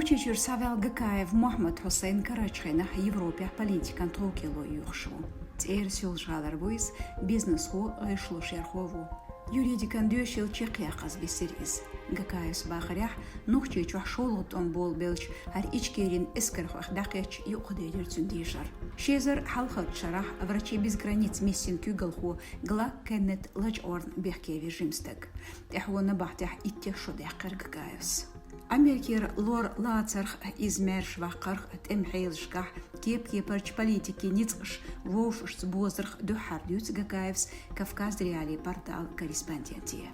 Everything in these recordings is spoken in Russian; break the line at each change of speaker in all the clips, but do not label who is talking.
Нухчичур Савел Гакаев Мохмед Хусейн Карачхена Европе политикан толкило юхшу. Тер сюлжалар войс бизнес хо айшло шерхову. Юридикан дюшил чекяхас бисирис. Гакаев сбахарях нухчичур шолот он бол белч хар ичкерин эскерхах дакеч юқдедер цундижар. Шезер халхат шарах врачи без границ миссин кюгалху гла кеннет лачорн бехкеви жимстек. Техвона бахтях иттешо дехкер Гакаевс. Америкер лор лацарх измерш вақарх темхейлшках кепарч политики ницш вовш сбозрх духардюц Гакаевс Кавказ реалии портал корреспондентия.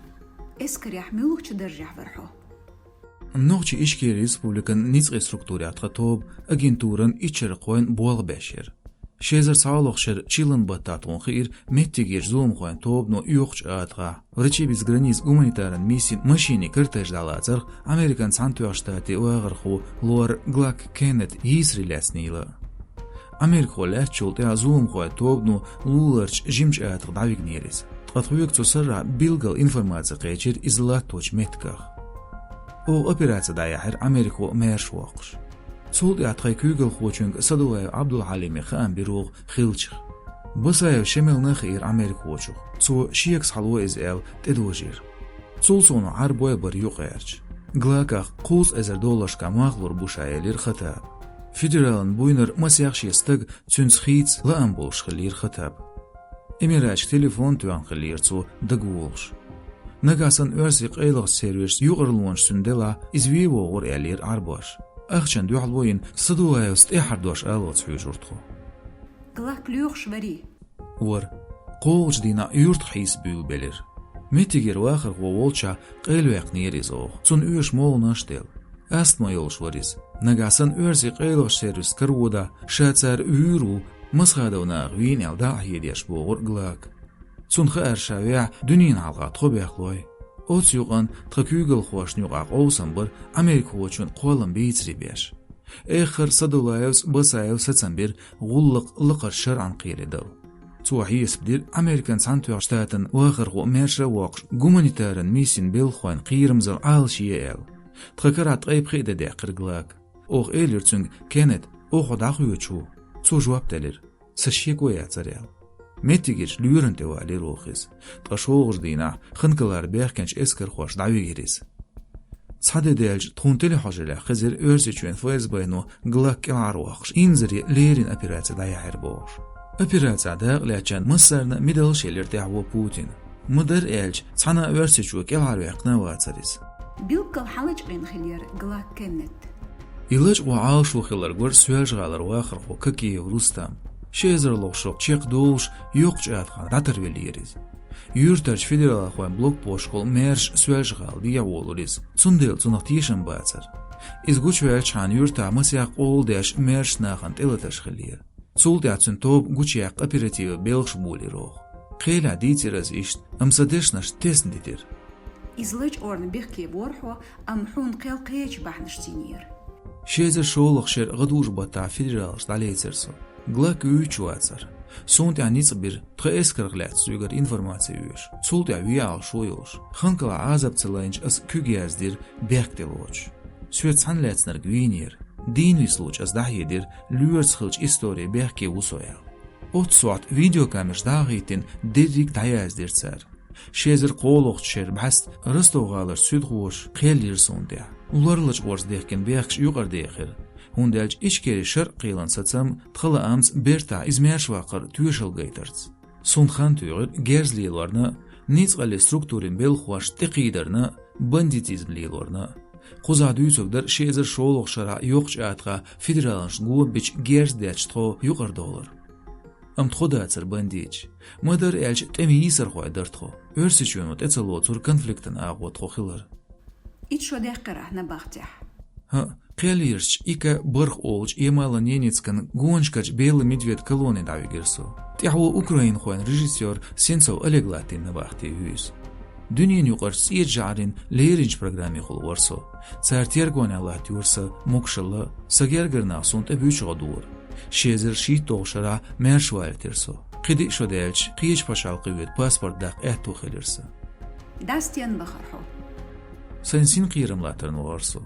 Эскарях милухч держах верхо.
Ногчи ишки республикан ницгы структурятха тоб агентуран ичерқойн буалбешер. Шезер саалохшер чилан бататун хир меттигер зулм хойн тобно юхч атга. Врачи без границ гуманитарен миссин машини кыртэж далазар Американ Сантуа штаты уагарху лор глак кеннет изриляснила. Америка лячул те зулм хой тобно луларч жимч атг давигнерис. Тхуюк цусара билгал информация кечер излаточ метках. О операция даяхер Америку мерш вақш. Сулди атхай кюгел хочунг садуай Абдул Халими хан бируг хилчих. Бусай шемел нахир Америк хочуг. Цу шиекс халуа из эл тедужир. Цулсону арбой бар юқерч. Глаках $1,000 камахлур бушаелир хатаб. Федералан буйнер масяхши стыг цюнсхиц лаам болшхилир хатаб. Эмирач телефон туан хилир цу дагволш. Нагасан өрсик эйлог сервис юғырлуанш сундела извиво ғор элир арбаш. أخشن دو حلوين صدوها يستيحر دوش ألوت في جورتخو
غلاك ليوخ شبري
ور قوغج دينا يورت حيس بيو بلر ميتيجر واخر غوولشا قيلو يقنيري زوغ تون ايوش مول ناشتل أست ما يولش وريز نغاسن ايرزي قيلوش سيرس كرودا شاتسار ايرو مسخادو ناغوين يل داعي ديش بوغر غلاك تون خير شاويع دنين عالغات خو بيخلوي Оц юган тхакюгал хош нюгак олсамбар Америка очун қолам бейцри беш. Эхер Садулаевс басаев сацамбир гуллық лықар шаран қиредал. Цуахиес бдир Американ Сантуа штатын уахар го мерша вақш гуманитарен миссин белхуан қиырымзал ал шиел. Тхакарат ғайб қиде деқір глак. Оқ элерцунг кенет оқ одақ үйочу. Цу жуап делер. Сашие гоя царел. متيجش لورن توالي روخيس تقشوغش دينا خنكلار بيخكنش اسكر خوش دعويجيريس صحد ديلج تخونتلي حاجة خزر ارسيچوين فوز بينو غلاك العروخش انزري ليرين اپيراتي دايا حربوش اپيراتي داغ لأچان مصرنا ميدل شيلر دعوه بوتين مدر إلج صحنا ارسيچوك العروخنا واتساريس
بيوكل حالج بين خلير غلاك كنت
إلج وعالشو خلر غور سوالج غالر واخر خو ككي وروستام شيزر لوشوق چيق دولش يوقج اتخان داتر وليريز يورترش فيدرال خوان بلوك بوشقل ميرش سوالش غال ديا وولوريز تسندل تنختيشن باتر إزغوش ويلچان يورتا مسياق اول داش ميرش ناخان تلتش خلير تسول داتسن توب غوچياق اپيراتيو بيلخش بولي روخ خيلا ديتيرز إشت أمسدشنش تسن ديتر
إزلج أورن بيخكي بورحو أمحون قيل قيج بحنش تينير
شيزر شولخ شير غدوش بطا فيدرالش داليترسو Глак уйчуацар. Сунт аниц бир тхэскэрглэт зүйгэр информаци үйш. Султ я уял шойолш. Ханкала азап цэлэнж ас күгяздир бэхтэлоч. Свет санлэцнэр гвинер. Динви случ ас дахьедир люэрцхэлж история бэхке усоял. Отсуат видеокамерш дагъитин дэррик даяздир цар. Шезер қолоғч шер бәст рыстоғалыр сүдғуш қелдир сондя. Уларлыч орз дехкен бэхш юғар дехер. Хундэлж ичкери шыр қилан сацам тхыла амц берта измяш вақыр түйшыл гайтарц. Сунхан түйгір герзлейларны, ницғали структурин белхуаш тиқидерны, бандитизмлейларны. Қузадүйсөгдір шезір шолық шара йоқч атға федераланш гуы бич герздяч тхо юғыр долар. Амтхода ацыр бандич. Мыдыр әлч темиисыр хуайдыр тхо. Өрсичуенут эцелоцур конфликтен ағуа тхо хилар.
Итшо дәққырах на бақтях.
Қелирч ика бұрқ олч емала ненецкан гоншкач белый медведь колонны давигерсу. Тяху Украин хуан режиссер Сенцов Олеглатин на бахте юис. Дүниен юқар сиет жарин леринч программе хул варсу. Цартер гон аллат юрса мокшылы сагергерна сунт эбючға дуыр. Шезер шит тоғшара мәршуайр терсу. Қиди шодэлч қиеч пашалқы вет паспорт дақ әтту хелерсі.
Дастен бахарху.
Сенсин қиырымлатырын варсу.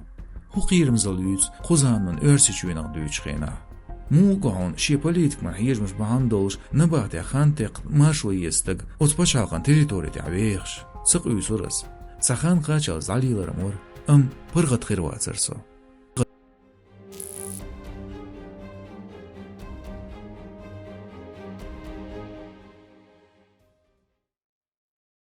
قيرمزل يوز خزان من أرسي شوينغ دوش خينا مو قاون شي بوليتك من هيج مش بهاندولش نبات يا خانتق ما شوي يستق وتبشالقن تريتوري تعبيخش سق يسورس سخان قاچل زاليلر مور برغت خير واترسو